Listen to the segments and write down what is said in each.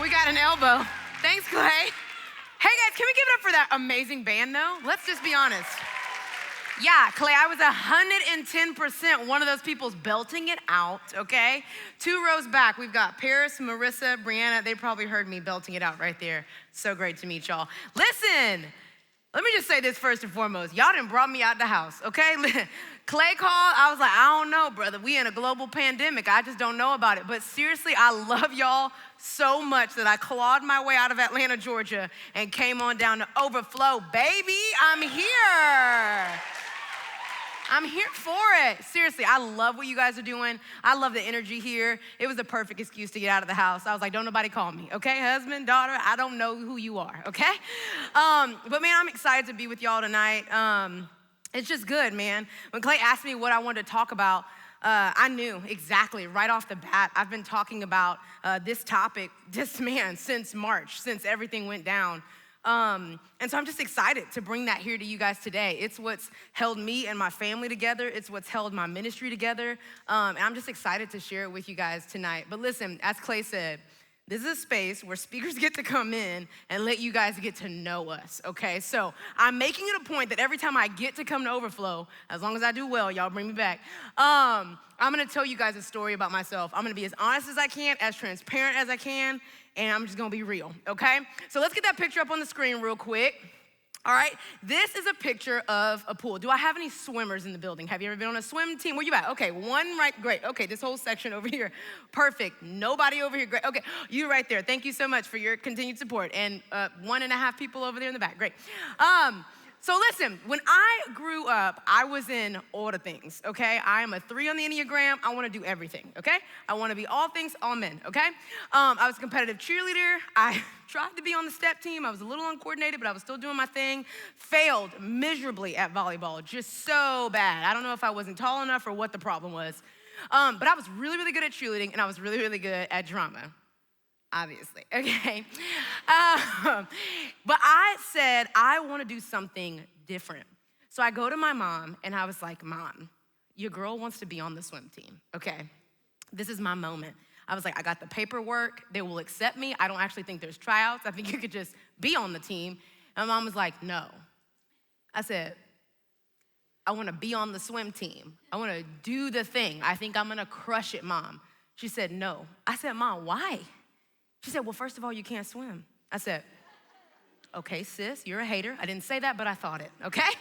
We got an elbow. Thanks, Clay. Hey guys, can we give it up for that amazing band though? Let's just be honest. Yeah, Clay, I was 110% one of those people's belting it out, okay? 2 rows back, we've got Paris, Marissa, Brianna. They probably heard me belting it out right there. So great to meet y'all. Listen, let me just say this first and foremost. Y'all done brought me out the house, okay? Clay called, I was like, I don't know, brother. We in a global pandemic. I just don't know about it. But seriously, I love y'all so much that I clawed my way out of Atlanta, Georgia, and came on down to Overflow. Baby, I'm here. I'm here for it. Seriously, I love what you guys are doing. I love the energy here. It was the perfect excuse to get out of the house. I was like, don't nobody call me, okay? Husband, daughter, I don't know who you are, okay? But man, I'm excited to be with y'all tonight. It's just good, man. When Clay asked me what I wanted to talk about, I knew exactly right off the bat. I've been talking about this topic, since March, since everything went down. And so I'm just excited to bring that here to you guys today. It's what's held me and my family together. It's what's held my ministry together. And I'm just excited to share it with you guys tonight. But listen, as Clay said, this is a space where speakers get to come in and let you guys get to know us, okay? So I'm making it a point that every time I get to come to Overflow, as long as I do well, y'all bring me back, I'm gonna tell you guys a story about myself. I'm gonna be as honest as I can, as transparent as I can, and I'm just gonna be real, okay? So let's get that picture up on the screen real quick. All right, this is a picture of a pool. Do I have any swimmers in the building? Have you ever been on a swim team? Where you at? Okay, one right, great. Okay, this whole section over here, perfect. Nobody over here, great. Okay, you right there. Thank you so much for your continued support. And 1.5 people over there in the back, great. So listen, when I grew up, I was in all the things, okay? I am a 3 on the Enneagram. I wanna do everything, okay? I wanna be all things, all men, okay? I was a competitive cheerleader. I tried to be on the step team. I was a little uncoordinated, but I was still doing my thing. Failed miserably at volleyball, just so bad. I don't know if I wasn't tall enough or what the problem was. But I was really, really good at cheerleading, and I was really, really good at drama. Obviously, okay? But I said, I wanna do something different. So I go to my mom and I was like, Mom, your girl wants to be on the swim team, okay? This is my moment. I was like, I got the paperwork, they will accept me. I don't actually think there's tryouts. I think you could just be on the team. And my mom was like, no. I said, I wanna be on the swim team. I wanna do the thing. I think I'm gonna crush it, Mom. She said, no. I said, Mom, why? She said, well, first of all, you can't swim. I said, okay, sis, you're a hater. I didn't say that, but I thought it, okay?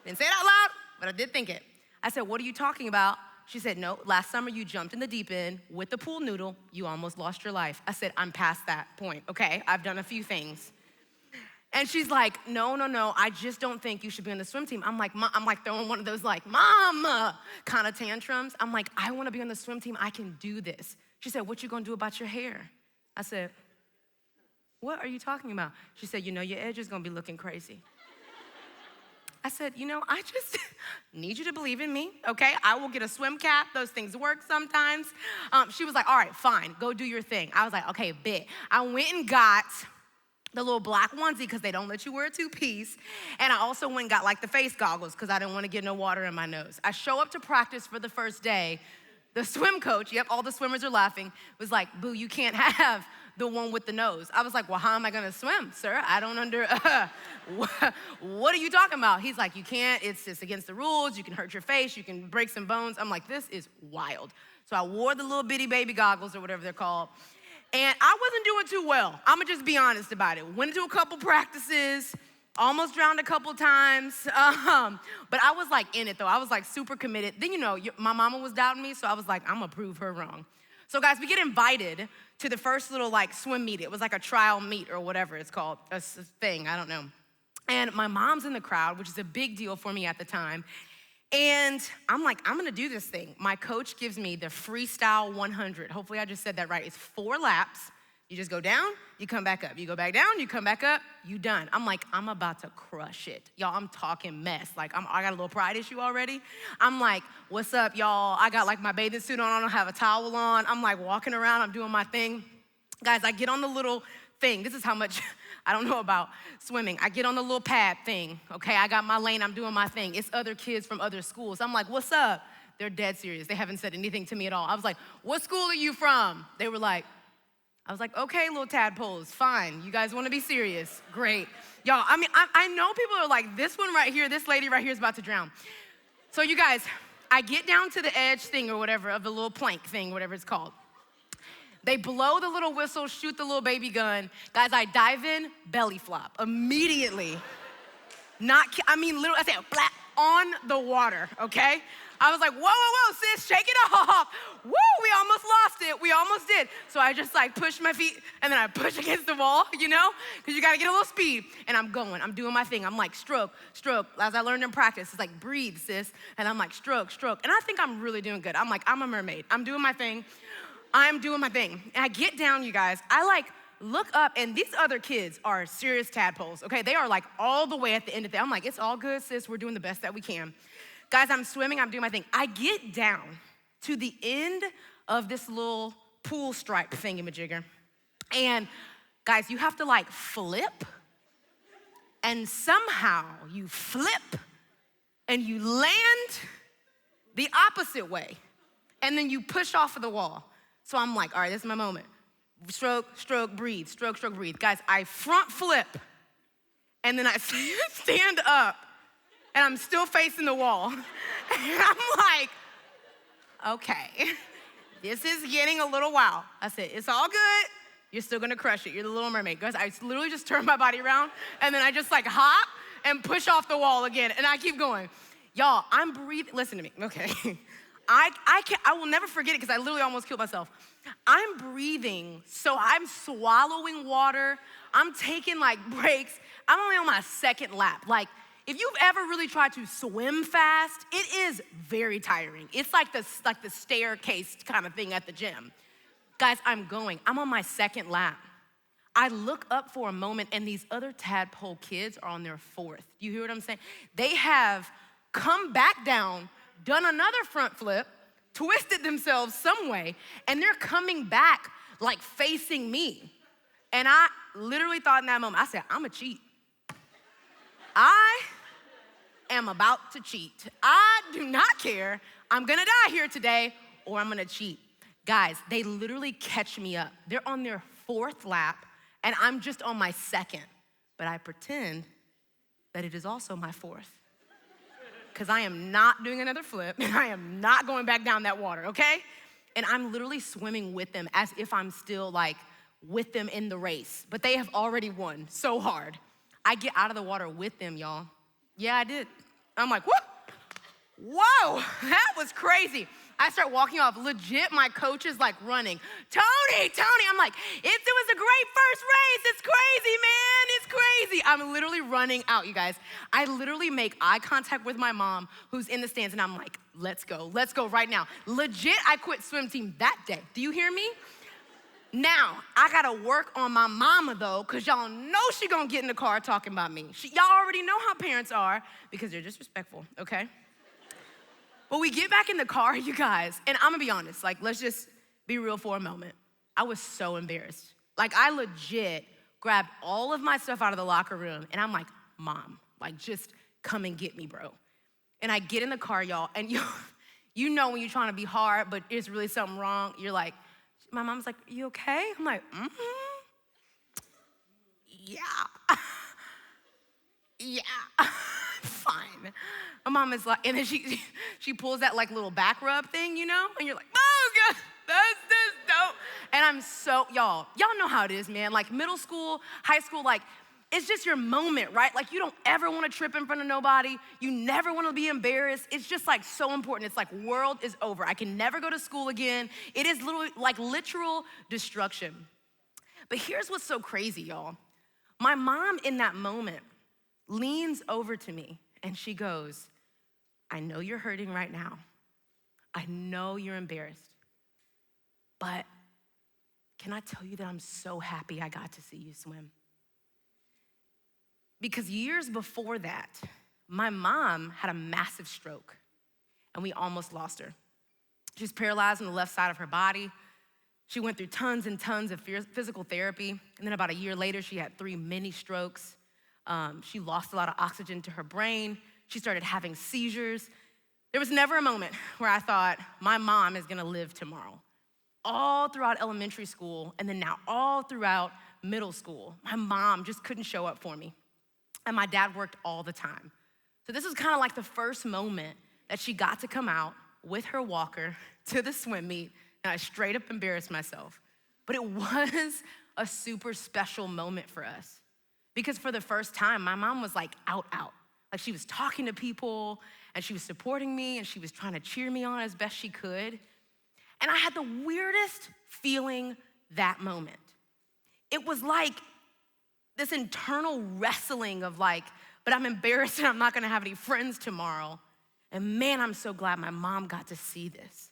Didn't say it out loud, but I did think it. I said, what are you talking about? She said, no, last summer you jumped in the deep end with the pool noodle. You almost lost your life. I said, I'm past that point, okay? I've done a few things. And she's like, no, I just don't think you should be on the swim team. I'm like throwing one of those like, Mom, kind of tantrums. I'm like, I wanna be on the swim team. I can do this. She said, what you gonna do about your hair? I said, what are you talking about? She said, you know, your edge is gonna be looking crazy. I said, you know, I just need you to believe in me, okay? I will get a swim cap. Those things work sometimes. She was like, all right, fine, go do your thing. I was like, okay, bet. I went and got the little black onesie because they don't let you wear a 2-piece. And I also went and got like the face goggles because I didn't want to get no water in my nose. I show up to practice for the first day. The swim coach, yep, all the swimmers are laughing, was like, boo, you can't have the one with the nose. I was like, well, how am I gonna swim, sir? I don't what are you talking about? He's like, you can't, it's just against the rules. You can hurt your face, you can break some bones. I'm like, this is wild. So I wore the little bitty baby goggles or whatever they're called. And I wasn't doing too well. I'm gonna just be honest about it. Went to a couple practices, almost drowned a couple times, but I was like in it though. I was like super committed. Then, you know, my mama was doubting me, so I was like, I'm gonna prove her wrong. So guys, we get invited to the first little like swim meet. It was like a trial meet or whatever it's called, a thing, I don't know. And my mom's in the crowd, which is a big deal for me at the time. And I'm like, I'm gonna do this thing. My coach gives me the freestyle 100. Hopefully I just said that right. It's 4 laps. You just go down, you come back up. You go back down, you come back up, you done. I'm like, I'm about to crush it. Y'all, I'm talking mess. Like, I got a little pride issue already. I'm like, what's up, y'all? I got like my bathing suit on, I don't have a towel on. I'm like walking around, I'm doing my thing. Guys, I get on the little thing. This is how much I don't know about swimming. I get on the little pad thing, okay? I got my lane, I'm doing my thing. It's other kids from other schools. I'm like, what's up? They're dead serious. They haven't said anything to me at all. I was like, what school are you from? They were like, I was like, okay, little tadpoles, fine. You guys wanna be serious? Great. Y'all, I mean, I know people are like, this one right here, this lady right here is about to drown. So you guys, I get down to the edge thing or whatever of the little plank thing, whatever it's called. They blow the little whistle, shoot the little baby gun. Guys, I dive in, belly flop, immediately. Literally, I say, blap, on the water, okay? I was like, whoa, sis, shake it off. Woo, we almost lost it. We almost did. So I just like push my feet and then I push against the wall, you know? Because you gotta get a little speed. And I'm going, I'm doing my thing. I'm like, stroke. As I learned in practice, it's like, breathe, sis. And I'm like, stroke. And I think I'm really doing good. I'm like, I'm a mermaid. I'm doing my thing. And I get down, you guys. I like look up, and these other kids are serious tadpoles, okay? They are like all the way at the end of it. I'm like, it's all good, sis. We're doing the best that we can. Guys, I'm swimming, I'm doing my thing. I get down to the end of this little pool stripe thingamajigger. And guys, you have to like flip, and somehow you flip and you land the opposite way. And then you push off of the wall. So I'm like, all right, this is my moment. Stroke, breathe, stroke, breathe. Guys, I front flip, and then I stand up, and I'm still facing the wall. And I'm like, okay, this is getting a little wild. I said, it's all good. You're still gonna crush it. You're the Little Mermaid. Guys, I literally just turn my body around, and then I just like hop and push off the wall again, and I keep going. Y'all, I'm breathing. Listen to me, okay? I will never forget it because I literally almost killed myself. I'm breathing, so I'm swallowing water. I'm taking like breaks. I'm only on my second lap. Like, if you've ever really tried to swim fast, it is very tiring. It's like the staircase kind of thing at the gym. Guys, I'm on my second lap. I look up for a moment, and these other tadpole kids are on their fourth. Do you hear what I'm saying? They have come back down, done another front flip, twisted themselves some way, and they're coming back like facing me. And I literally thought in that moment, I said, I'm a cheat. I am about to cheat. I do not care. I'm gonna die here today, or I'm gonna cheat. Guys, they literally catch me up. They're on their fourth lap, and I'm just on my second. But I pretend that it is also my fourth, because I am not doing another flip, and I am not going back down that water, okay? And I'm literally swimming with them as if I'm still like with them in the race, but they have already won so hard. I get out of the water with them, y'all. Yeah, I did. I'm like, whoa, that was crazy. I start walking off. Legit, my coach is like running. Toni, I'm like, it was a great first race. It's crazy, man, it's crazy. I'm literally running out, you guys. I literally make eye contact with my mom who's in the stands, and I'm like, let's go right now. Legit, I quit swim team that day. Do you hear me? Now, I gotta work on my mama though, because y'all know she gonna get in the car talking about me. Y'all already know how parents are because they're disrespectful, okay? But we get back in the car, you guys, and I'm gonna be honest, like, let's just be real for a moment. I was so embarrassed. Like, I legit grabbed all of my stuff out of the locker room, and I'm like, Mom, like, just come and get me, bro. And I get in the car, y'all, and you know when you're trying to be hard, but it's really something wrong, you're like, my mom's like, you okay? I'm like, yeah. Yeah, fine. My mom is like, and then she pulls that like little back rub thing, you know? And you're like, oh God, that's dope. And I'm so, y'all know how it is, man. Like middle school, high school, like it's just your moment, right? Like you don't ever want to trip in front of nobody. You never want to be embarrassed. It's just like so important. It's like world is over. I can never go to school again. It is literally like literal destruction. But here's what's so crazy, y'all. My mom in that moment leans over to me and she goes, I know you're hurting right now. I know you're embarrassed. But can I tell you that I'm so happy I got to see you swim? Because years before that, my mom had a massive stroke and we almost lost her. She's paralyzed on the left side of her body. She went through tons and tons of physical therapy. And then about a year later, she had 3 mini strokes. She lost a lot of oxygen to her brain. She started having seizures. There was never a moment where I thought, my mom is gonna live tomorrow. all throughout elementary school, and then now all throughout middle school. My mom just couldn't show up for me, and my dad worked all the time. So this was kind of like the first moment that she got to come out with her walker to the swim meet, and I straight up embarrassed myself. But it was a super special moment for us because for the first time, my mom was like out. Like she was talking to people and she was supporting me and she was trying to cheer me on as best she could. And I had the weirdest feeling that moment. It was like this internal wrestling of like, but I'm embarrassed and I'm not gonna have any friends tomorrow. And man, I'm so glad my mom got to see this,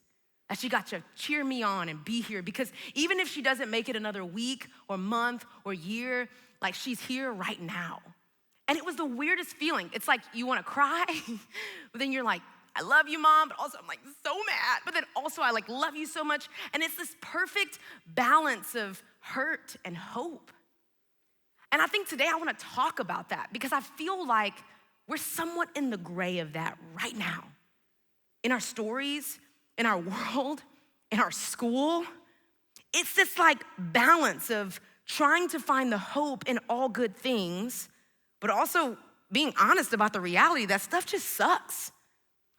that she got to cheer me on and be here, because even if she doesn't make it another week or month or year, like she's here right now. And it was the weirdest feeling. It's like you wanna cry, but then you're like, I love you, Mom, but also I'm like so mad. But then also I like love you so much. And it's this perfect balance of hurt and hope. And I think today I wanna talk about that because I feel like we're somewhat in the gray of that right now. In our stories, in our world, in our school. It's this like balance of trying to find the hope in all good things, but also being honest about the reality that stuff just sucks.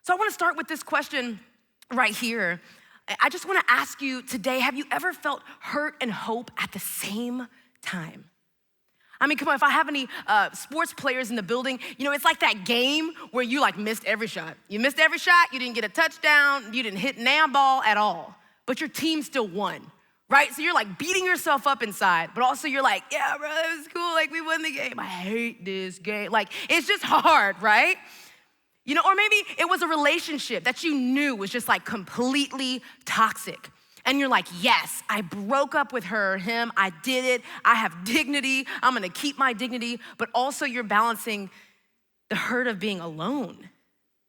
So I wanna start with this question right here. I just wanna ask you today, have you ever felt hurt and hope at the same time? I mean, come on, if I have any sports players in the building, you know, it's like that game where you like missed every shot. You missed every shot, you didn't get a touchdown, you didn't hit an ball at all, but your team still won, right? So you're like beating yourself up inside, but also you're like, yeah, bro, it was cool, like we won the game. I hate this game. Like, it's just hard, right? You know, or maybe it was a relationship that you knew was just like completely toxic. And you're like, yes, I broke up with her, him, I did it, I have dignity, I'm gonna keep my dignity, but also you're balancing the hurt of being alone,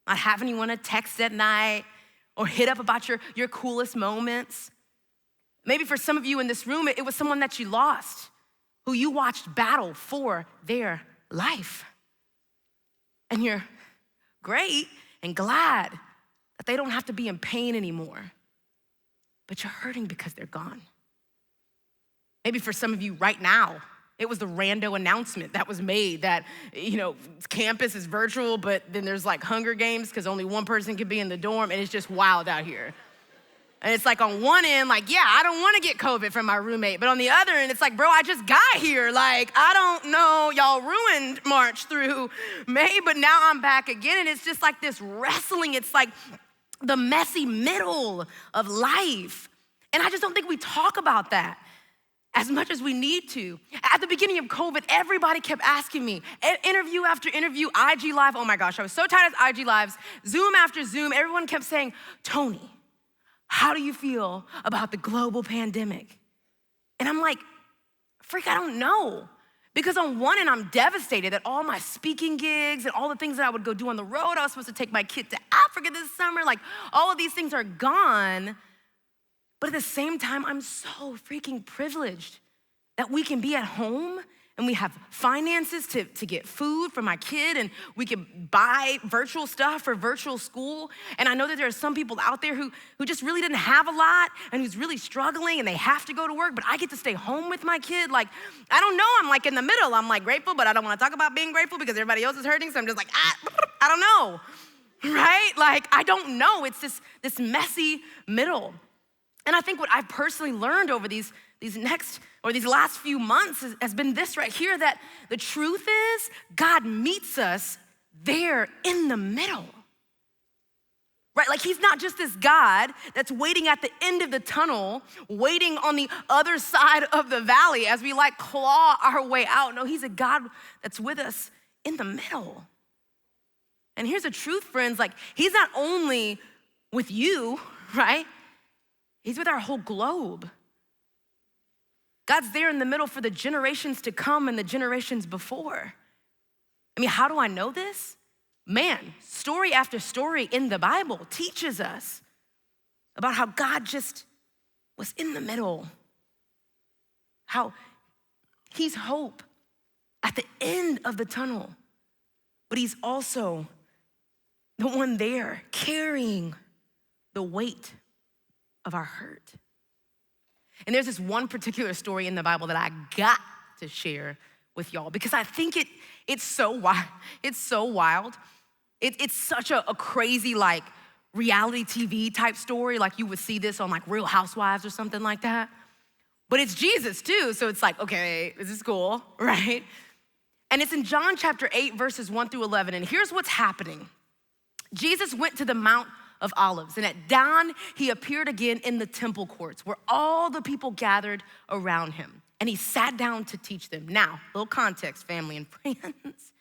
not having anyone to text at night or hit up about your coolest moments. Maybe for some of you in this room, it was someone that you lost, who you watched battle for their life. And you're great and glad that they don't have to be in pain anymore. But you're hurting because they're gone. Maybe for some of you right now, it was the rando announcement that was made that, you know, campus is virtual, but then there's like Hunger Games because only one person can be in the dorm, and it's just wild out here. And it's like on one end, like, yeah, I don't wanna get COVID from my roommate, but on the other end, it's like, bro, I just got here. Like, I don't know, y'all ruined March through May, but now I'm back again, and it's just like this wrestling. It's like the messy middle of life. And I just don't think we talk about that as much as we need to. At the beginning of COVID, everybody kept asking me, interview after interview, IG Live. Oh my gosh, I was so tired of IG Lives. Zoom after Zoom, everyone kept saying, Toni, how do you feel about the global pandemic? And I'm like, freak, I don't know. Because on one end, I'm devastated that all my speaking gigs and all the things that I would go do on the road, I was supposed to take my kid to Africa this summer, like all of these things are gone. But at the same time, I'm so freaking privileged that we can be at home and we have finances to get food for my kid, and we can buy virtual stuff for virtual school. And I know that there are some people out there who just really didn't have a lot and who's really struggling and they have to go to work, but I get to stay home with my kid. Like, I don't know, I'm like in the middle. I'm like grateful, but I don't wanna talk about being grateful because everybody else is hurting, so I'm just like, I don't know, right? Like, I don't know, it's this messy middle. And I think what I've personally learned over these last few months has been this right here, that the truth is God meets us there in the middle, right? Like he's not just this God that's waiting at the end of the tunnel, waiting on the other side of the valley as we like claw our way out. No, he's a God that's with us in the middle. And here's the truth, friends, like he's not only with you, right? He's with our whole globe. God's there in the middle for the generations to come and the generations before. I mean, how do I know this? Man, story after story in the Bible teaches us about how God just was in the middle, how he's hope at the end of the tunnel, but he's also the one there carrying the weight of our hurt. And there's this one particular story in the Bible that I got to share with y'all because I think it's so wild. It's so wild. It's such a crazy like reality TV type story. Like you would see this on like Real Housewives or something like that. But it's Jesus too, so it's like, okay, this is cool, right? And it's in John chapter 8, verses 1 through 11. And here's what's happening. Jesus went to the Mount of Olives, and at dawn, he appeared again in the temple courts where all the people gathered around him. And he sat down to teach them. Now, little context, family and friends.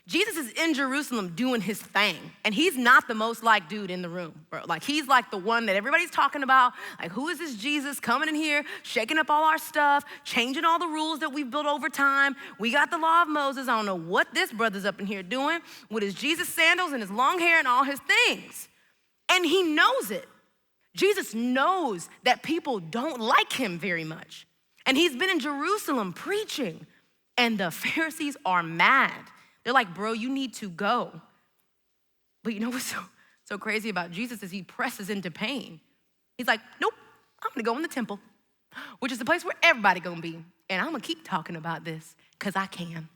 Jesus is in Jerusalem doing his thing, and he's not the most liked dude in the room, bro. Like, he's like the one that everybody's talking about. Like, who is this Jesus coming in here, shaking up all our stuff, changing all the rules that we've built over time? We got the law of Moses. I don't know what this brother's up in here doing with his Jesus sandals and his long hair and all his things. And he knows it. Jesus knows that people don't like him very much. And he's been in Jerusalem preaching, and the Pharisees are mad. They're like, bro, you need to go. But you know what's so crazy about Jesus is he presses into pain. He's like, nope, I'm gonna go in the temple, which is the place where everybody gonna be. And I'm gonna keep talking about this because I can,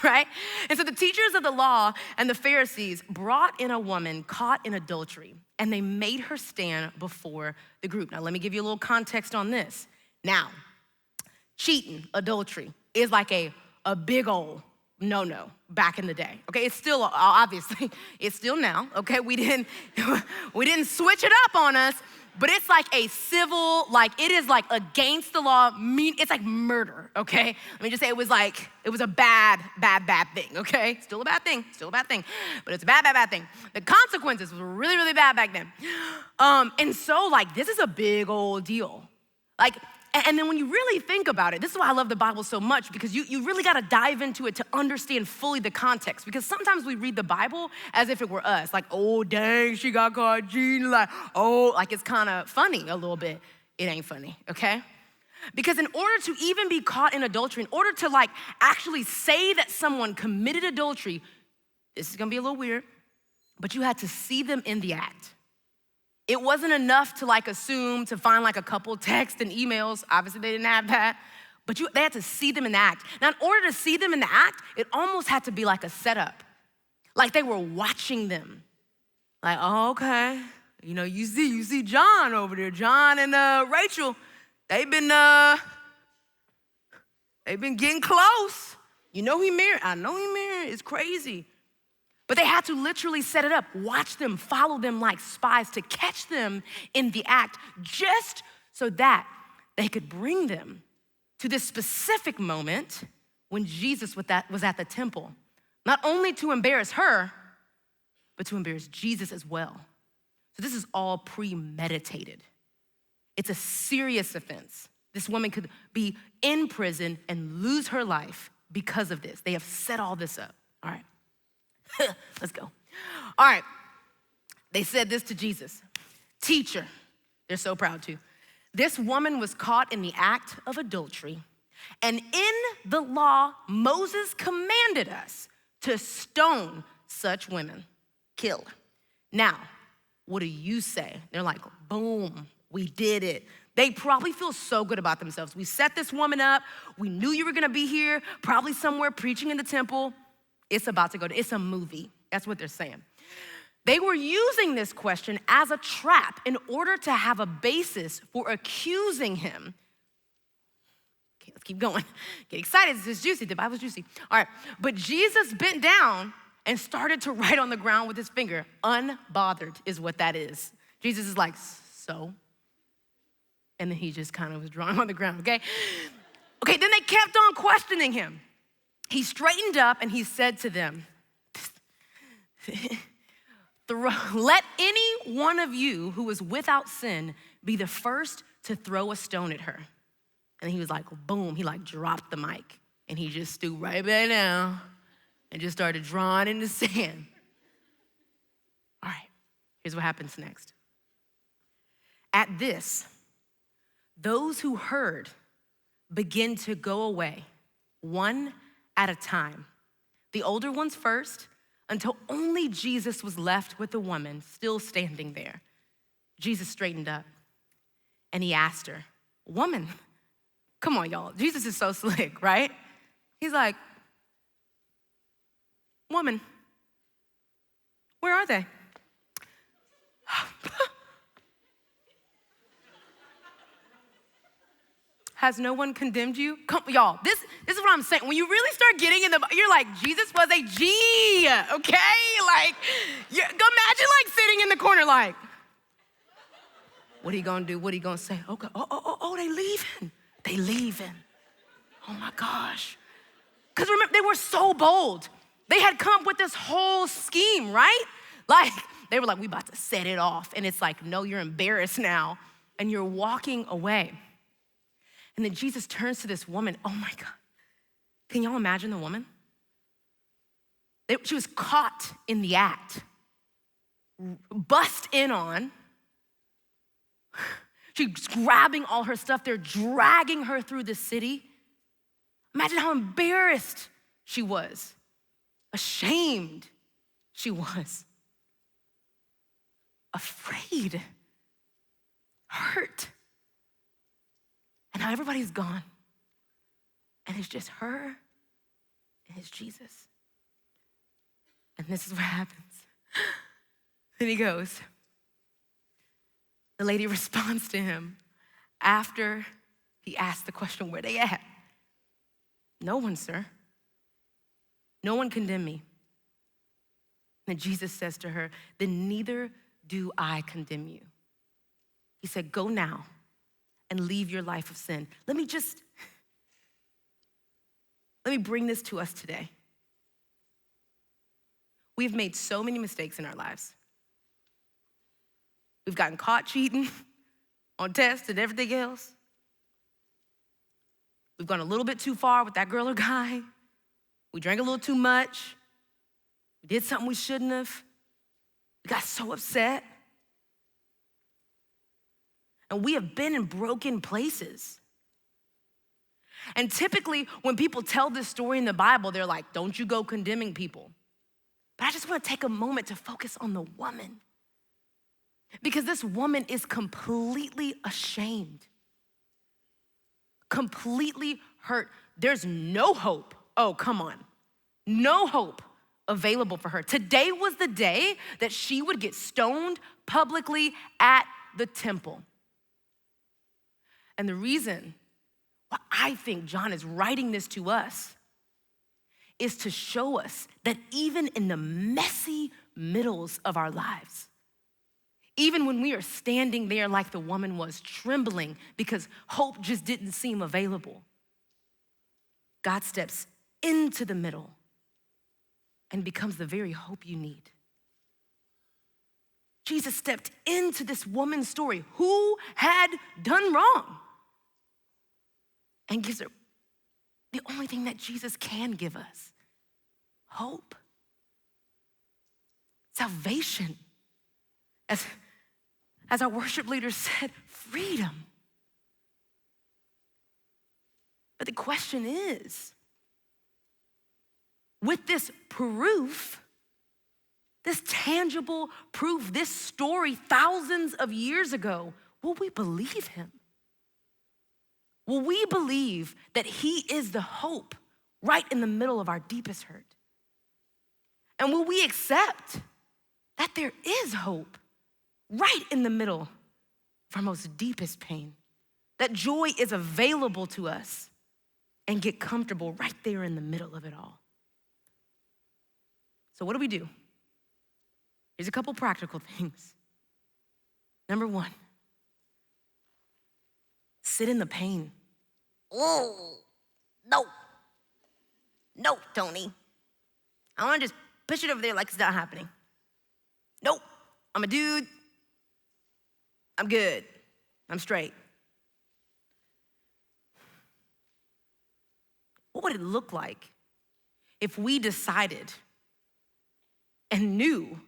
right? And so the teachers of the law and the Pharisees brought in a woman caught in adultery, and they made her stand before the group. Now, let me give you a little context on this. Now, cheating, adultery, is like a big old no back in the day, okay? It's still, obviously, it's still now, okay? We didn't switch it up on us, but it's like a civil, like it is like against the law, it's like murder, okay? Let me just say it was a bad thing, okay? Still a bad thing, but it's a bad thing. The consequences were really, really bad back then. And so like, this is a big old deal. Like, and then when you really think about it, this is why I love the Bible so much, because you really gotta dive into it to understand fully the context. Because sometimes we read the Bible as if it were us, like, oh, dang, she got caught cheating, like it's kind of funny a little bit. It ain't funny, okay? Because in order to even be caught in adultery, in order to like actually say that someone committed adultery, this is gonna be a little weird, but you had to see them in the act. It wasn't enough to like assume, to find like a couple texts and emails. Obviously they didn't have that, but they had to see them in the act. Now in order to see them in the act, it almost had to be like a setup. Like they were watching them. Like, oh, okay. You know, you see John over there, John and Rachel, they've been getting close. You know he married, I know he married, it's crazy. But they had to literally set it up, watch them, follow them like spies to catch them in the act, just so that they could bring them to this specific moment when Jesus was at the temple, not only to embarrass her, but to embarrass Jesus as well. So this is all premeditated. It's a serious offense. This woman could be in prison and lose her life because of this. They have set all this up. All right. Let's go. All right. They said this to Jesus. Teacher, they're so proud to. This woman was caught in the act of adultery, and in the law, Moses commanded us to stone such women, kill. Now, what do you say? They're like, boom, we did it. They probably feel so good about themselves. We set this woman up. We knew you were gonna be here, probably somewhere preaching in the temple. It's a movie. That's what they're saying. They were using this question as a trap in order to have a basis for accusing him. Okay, let's keep going. Get excited, this is juicy, the Bible's juicy. All right, but Jesus bent down and started to write on the ground with his finger. Unbothered is what that is. Jesus is like, so? And then he just kind of was drawing on the ground, okay? Okay, then they kept on questioning him. He straightened up and he said to them, let any one of you who is without sin be the first to throw a stone at her. And he was like, boom, he like dropped the mic and he just stood right back down and just started drawing in the sand. All right, here's what happens next. At this, those who heard began to go away, one at a time. The older ones first, until only Jesus was left with the woman still standing there. Jesus straightened up and he asked her, woman. Come on, y'all. Jesus is so slick, right? He's like, woman, where are they? Has no one condemned you? Come, y'all, this is what I'm saying. When you really start getting in you're like, Jesus was a G, okay? Like, imagine like sitting in the corner like, what are you gonna do? What are you gonna say? Okay, they leaving. They leaving. Oh my gosh. Because remember, they were so bold. They had come up with this whole scheme, right? Like, they were like, we about to set it off. And it's like, no, you're embarrassed now. And you're walking away. And then Jesus turns to this woman. Oh my God. Can y'all imagine the woman? She was caught in the act, bust in on. She's grabbing all her stuff. They're dragging her through the city. Imagine how embarrassed she was, ashamed she was, afraid, hurt. And now everybody's gone. And it's just her and it's Jesus. And this is what happens. Then he goes. The lady responds to him after he asked the question, where they at? No one, sir. No one condemned me. And Jesus says to her, then neither do I condemn you. He said, go now and leave your life of sin. Let me bring this to us today. We've made so many mistakes in our lives. We've gotten caught cheating on tests and everything else. We've gone a little bit too far with that girl or guy. We drank a little too much. We did something we shouldn't have. We got so upset. And we have been in broken places. And typically, when people tell this story in the Bible, they're like, don't you go condemning people. But I just want to take a moment to focus on the woman. Because this woman is completely ashamed, completely hurt. There's no hope. Oh, come on. No hope available for her. Today was the day that she would get stoned publicly at the temple. And the reason why I think John is writing this to us is to show us that even in the messy middles of our lives, even when we are standing there like the woman was, trembling because hope just didn't seem available, God steps into the middle and becomes the very hope you need. Jesus stepped into this woman's story who had done wrong and gives her the only thing that Jesus can give us: hope, salvation. As our worship leader said, freedom. But the question is, with this proof, this tangible proof, this story thousands of years ago, will we believe him? Will we believe that he is the hope right in the middle of our deepest hurt? And will we accept that there is hope right in the middle of our most deepest pain? That joy is available to us and get comfortable right there in the middle of it all. So what do we do? Here's a couple practical things. Number one, sit in the pain. Oh, no. No, Toni. I want to just push it over there like it's not happening. Nope, I'm a dude. I'm good. I'm straight. What would it look like if we decided and knew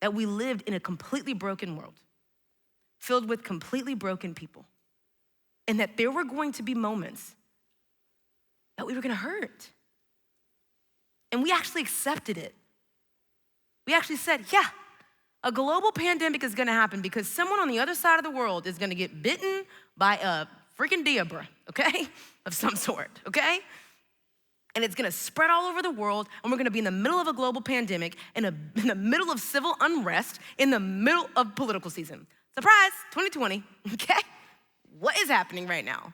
that we lived in a completely broken world, filled with completely broken people, and that there were going to be moments that we were gonna hurt? And we actually accepted it. We actually said, yeah, a global pandemic is gonna happen because someone on the other side of the world is gonna get bitten by a freaking Deborah, okay, of some sort, okay? And it's gonna spread all over the world, and we're gonna be in the middle of a global pandemic, in the middle of civil unrest, in the middle of political season. Surprise, 2020, okay? What is happening right now?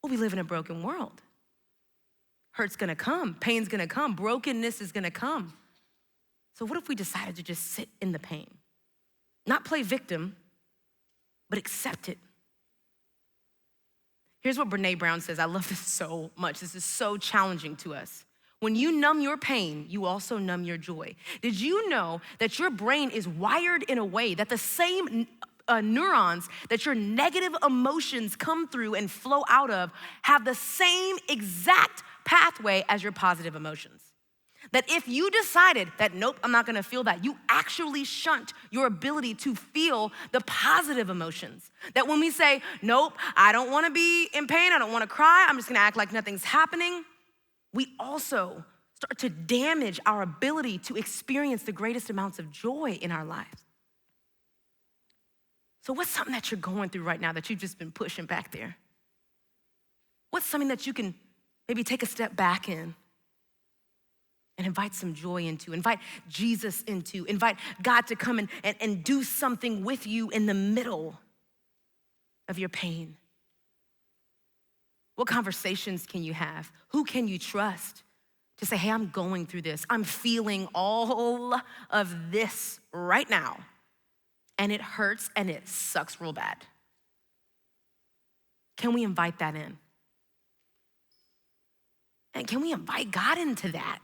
Well, we live in a broken world. Hurt's gonna come, pain's gonna come, brokenness is gonna come. So what if we decided to just sit in the pain? Not play victim, but accept it. Here's what Brene Brown says. I love this so much. This is so challenging to us. When you numb your pain, you also numb your joy. Did you know that your brain is wired in a way that the same neurons that your negative emotions come through and flow out of have the same exact pathway as your positive emotions? That if you decided that, nope, I'm not gonna feel that, you actually shunt your ability to feel the positive emotions. That when we say, nope, I don't wanna be in pain, I don't wanna cry, I'm just gonna act like nothing's happening, we also start to damage our ability to experience the greatest amounts of joy in our lives. So what's something that you're going through right now that you've just been pushing back there? What's something that you can maybe take a step back in and invite some joy into, invite Jesus into, invite God to come and do something with you in the middle of your pain? What conversations can you have? Who can you trust to say, hey, I'm going through this. I'm feeling all of this right now, and it hurts and it sucks real bad. Can we invite that in? And can we invite God into that?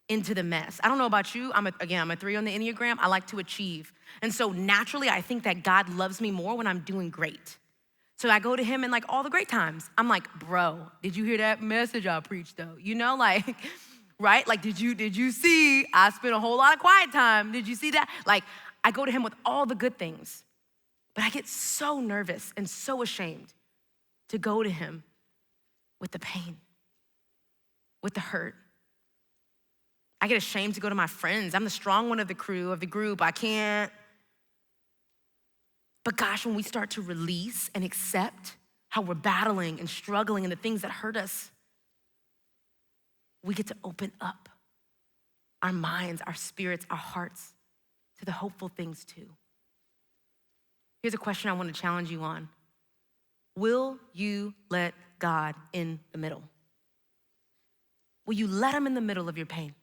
Into the mess. I don't know about you, I'm a 3 on the Enneagram. I like to achieve. And so naturally, I think that God loves me more when I'm doing great. So I go to him in like all the great times. I'm like, bro, did you hear that message I preached though? You know, like, right? Like, did you see, I spent a whole lot of quiet time. Did you see that? Like, I go to him with all the good things, but I get so nervous and so ashamed to go to him with the pain, with the hurt. I get ashamed to go to my friends. I'm the strong one of the group. I can't. But gosh, when we start to release and accept how we're battling and struggling and the things that hurt us, we get to open up our minds, our spirits, our hearts to the hopeful things too. Here's a question I want to challenge you on. Will you let God in the middle? Will you let him in the middle of your pain?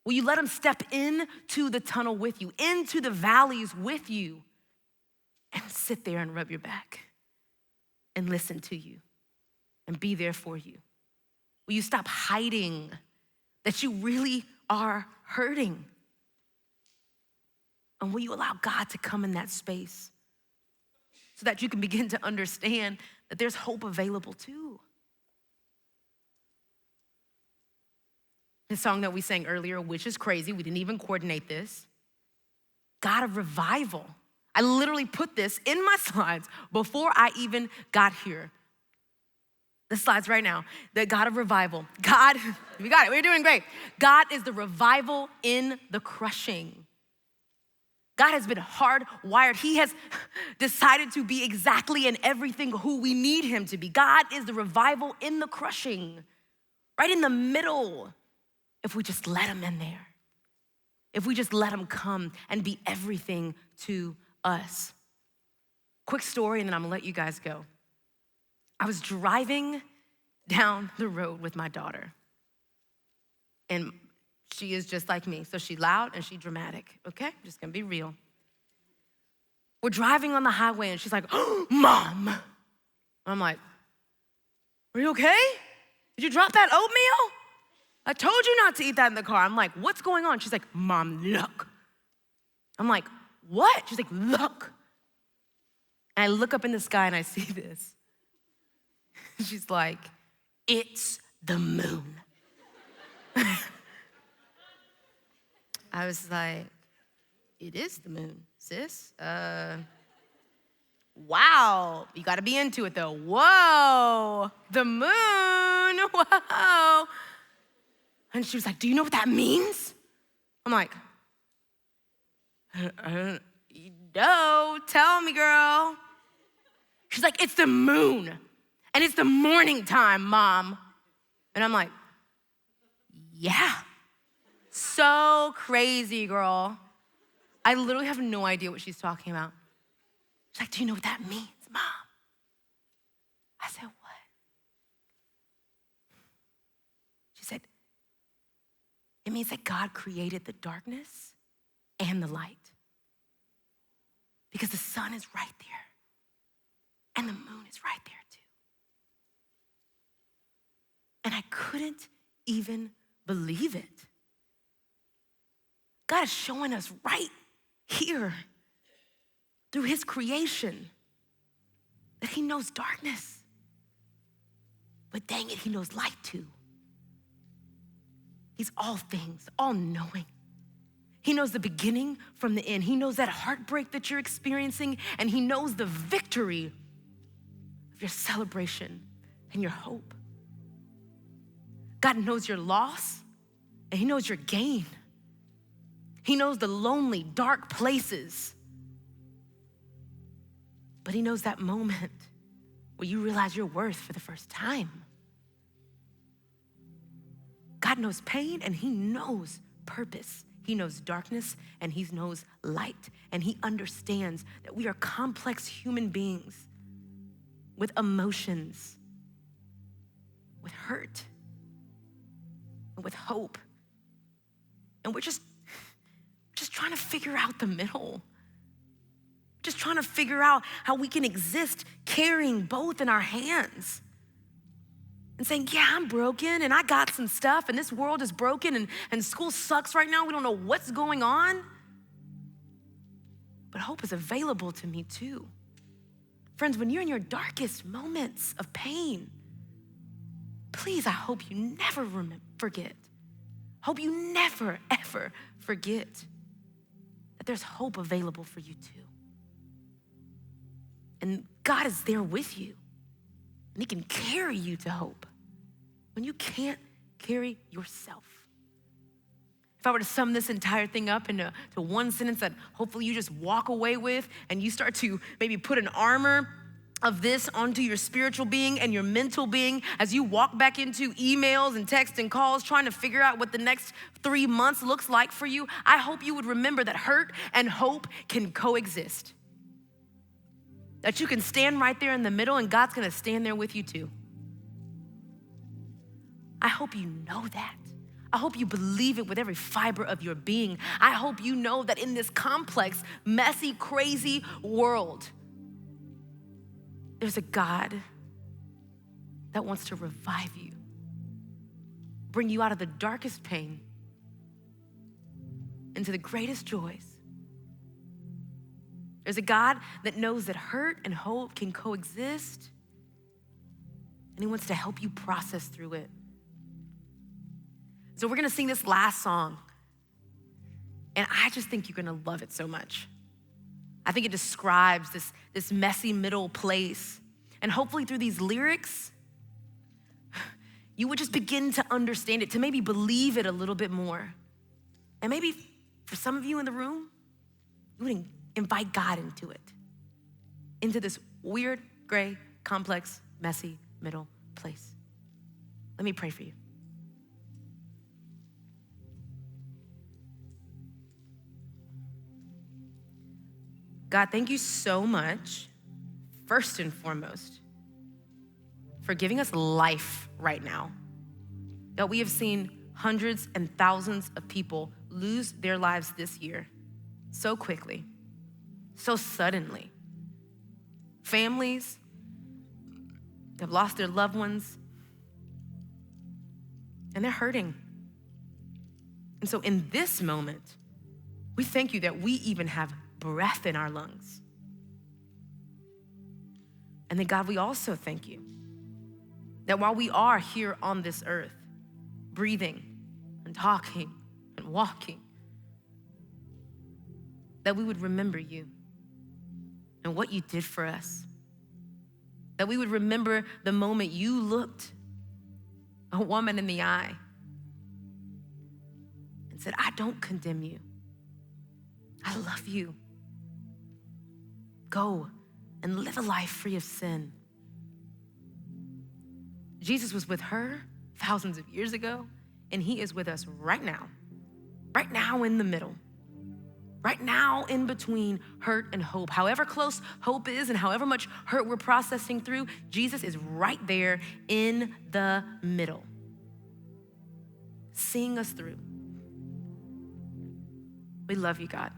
Will you let him step into the tunnel with you, into the valleys with you, and sit there and rub your back and listen to you and be there for you? Will you stop hiding that you really are hurting? And will you allow God to come in that space so that you can begin to understand that there's hope available too? The song that we sang earlier, which is crazy, we didn't even coordinate this. God of revival. I literally put this in my slides before I even got here. The slides right now, the God of revival. God, we got it, we're doing great. God is the revival in the crushing. God has been hardwired. He has decided to be exactly and everything who we need him to be. God is the revival in the crushing, right in the middle. If we just let him in there, if we just let him come and be everything to us. Quick story, and then I'm gonna let you guys go. I was driving down the road with my daughter, and she is just like me. So she's loud and she's dramatic, okay? Just gonna be real. We're driving on the highway, and she's like, oh, Mom. I'm like, are you okay? Did you drop that oatmeal? I told you not to eat that in the car. I'm like, what's going on? She's like, Mom, look. I'm like, what? She's like, look. And I look up in the sky and I see this. She's like, it's the moon. I was like, it is the moon, sis. Wow, you gotta be into it though. Whoa, the moon, whoa. And she was like, do you know what that means? I'm like, I don't know, tell me, girl. She's like, it's the moon, and it's the morning time, Mom. And I'm like, yeah. So crazy, girl. I literally have no idea what she's talking about. She's like, do you know what that means, Mom? I said, what? She said, it means that God created the darkness and the light. Because the sun is right there, and the moon is right there too. And I couldn't even believe it. God is showing us right here through his creation that he knows darkness. But dang it, he knows light too. He's all things, all knowing. He knows the beginning from the end. He knows that heartbreak that you're experiencing, and he knows the victory of your celebration and your hope. God knows your loss, and he knows your gain. He knows the lonely, dark places. But he knows that moment where you realize your worth for the first time. God knows pain, and he knows purpose. He knows darkness, and he knows light. And he understands that we are complex human beings with emotions, with hurt, and with hope. And we're just trying to figure out the middle. Just trying to figure out how we can exist carrying both in our hands. And saying, yeah, I'm broken and I got some stuff and this world is broken and school sucks right now. We don't know what's going on. But hope is available to me too. Friends, when you're in your darkest moments of pain, please, I hope you never forget. Hope you never, ever forget that there's hope available for you too. And God is there with you. And he can carry you to hope when you can't carry yourself. If I were to sum this entire thing up into one sentence that hopefully you just walk away with, and you start to maybe put an armor of this onto your spiritual being and your mental being as you walk back into emails and texts and calls trying to figure out what the next 3 months looks like for you, I hope you would remember that hurt and hope can coexist. That you can stand right there in the middle and God's gonna stand there with you too. I hope you know that. I hope you believe it with every fiber of your being. I hope you know that in this complex, messy, crazy world, there's a God that wants to revive you, bring you out of the darkest pain into the greatest joys. There's a God that knows that hurt and hope can coexist, and he wants to help you process through it. So we're gonna sing this last song, and I just think you're gonna love it so much. I think it describes this messy middle place, and hopefully through these lyrics, you would just begin to understand it, to maybe believe it a little bit more. And maybe for some of you in the room, you would invite God into it, into this weird, gray, complex, messy middle place. Let me pray for you. God, thank you so much, first and foremost, for giving us life right now. God, we have seen hundreds and thousands of people lose their lives this year so quickly, so suddenly. Families have lost their loved ones, and they're hurting. And so in this moment, we thank you that we even have breath in our lungs. And then God, we also thank you that while we are here on this earth, breathing and talking and walking, that we would remember you and what you did for us. That we would remember the moment you looked a woman in the eye and said, I don't condemn you. I love you. Go and live a life free of sin. Jesus was with her thousands of years ago, and he is with us right now in the middle, right now in between hurt and hope. However close hope is and however much hurt we're processing through, Jesus is right there in the middle, seeing us through. We love you, God.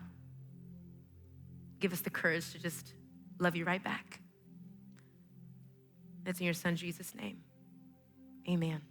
Give us the courage to just love you right back. It's in your son, Jesus' name. Amen.